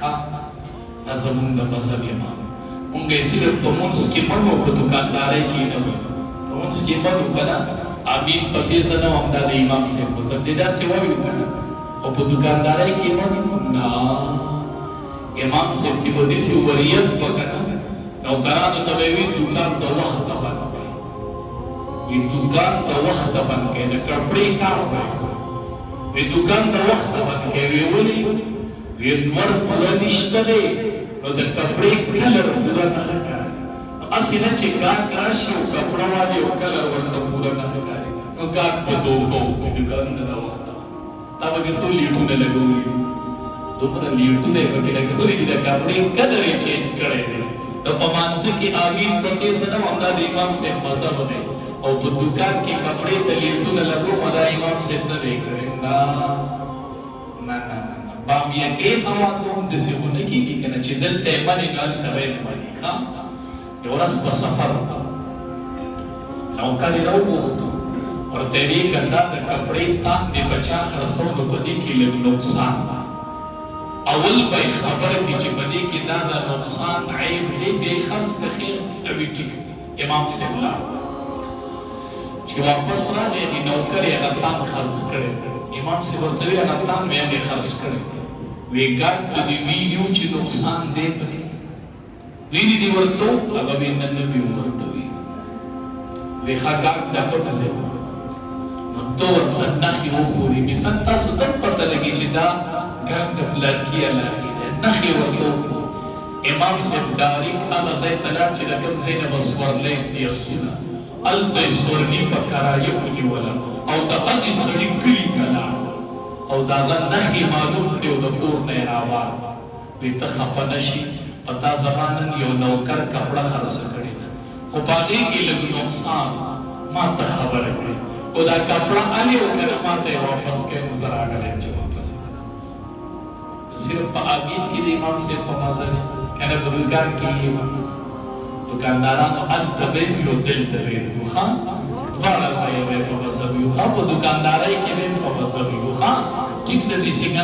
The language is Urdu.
ها زمون د مذهب امام مونږه صرف په مونږ کې منو په دکانداري کې نه وي په مونږ کې منو کنه امین پته سره هم د امام سے مذهب دا سی وایو کنه او په دکانداري کې منو نه امام سے چې ودی سی وریس وکنه نو قرانو ته وی دکان د وخت باندې وی دکان د وخت باندې د کپڑے کار وی دکان د وخت باندې وی ولي وی نور په نشته دی نو د کپڑے کلر پورا نه ښکاري اسی نه چې کار راشي او کپڑا والی او کلر ورته پورا نه ښکاري نو کار په دوکو دکان د وخت دا به څو لیټونه لګوي دومره لیټونه به کې لګوي چې د کپڑے کلر یې چینج کړي دي نو په مانځ کې امین پته سره هم د امام سے مذهب دی او په دکان کې کپڑے ته لیټونه لګو مدا امام سے نه کړي نه بام یہ کہ اواتم دسه ونه کی دي کنه چې دلته باندې نال توي باندې ښا یو ورځ په سفر نو کله راوغختو ورته وی کنده د کپڑے تان دی بچا خرڅو نو بدی کې لږ نقصان اول به خبر کی چې بدی کې دا د نقصان عیب دی به خرڅ کخیر اوی ټیک امام سے الله چې واپس راغی دی نوکر یې غتان خرڅ کړي امام سے ورته وی غتان مې خرڅ کړي وی ګټ دی ویلو چې نقصان دی پدې ویني دی ورته هغه وینن نه ورته وی وی ښه د کوم څه نو تو ورته نخي وخوري مثلا تاسو ته پته لګی چې دا ګټ د لړکی علاقه ده نخي ورته امام سے ډایرک هغه ځای ته لاړ چې د کوم ځای نه وسورلې دی اصوله الته سورنی په کرایو نیولا او د هغه سړي کلی کلا او دا نخي معلوم دی او د کور نه راوړ وي ته خپه نشي پتا زمانن یو نوکر کپڑا خرڅ کړی خو باندې کې لږ نقصان ما ته خبره کړی او دا کپڑا علي او کړه ما ته واپس کې گزار راغلی چې واپس صرف په امین کې د امام سے په مازه کنه په دکان کې دکاندارانو التبین یو دلتبین یو خان دواړه ځای به په مذهب یو خان په دکاندارۍ کې به په مذهب یو خان ټیک د دې څنګه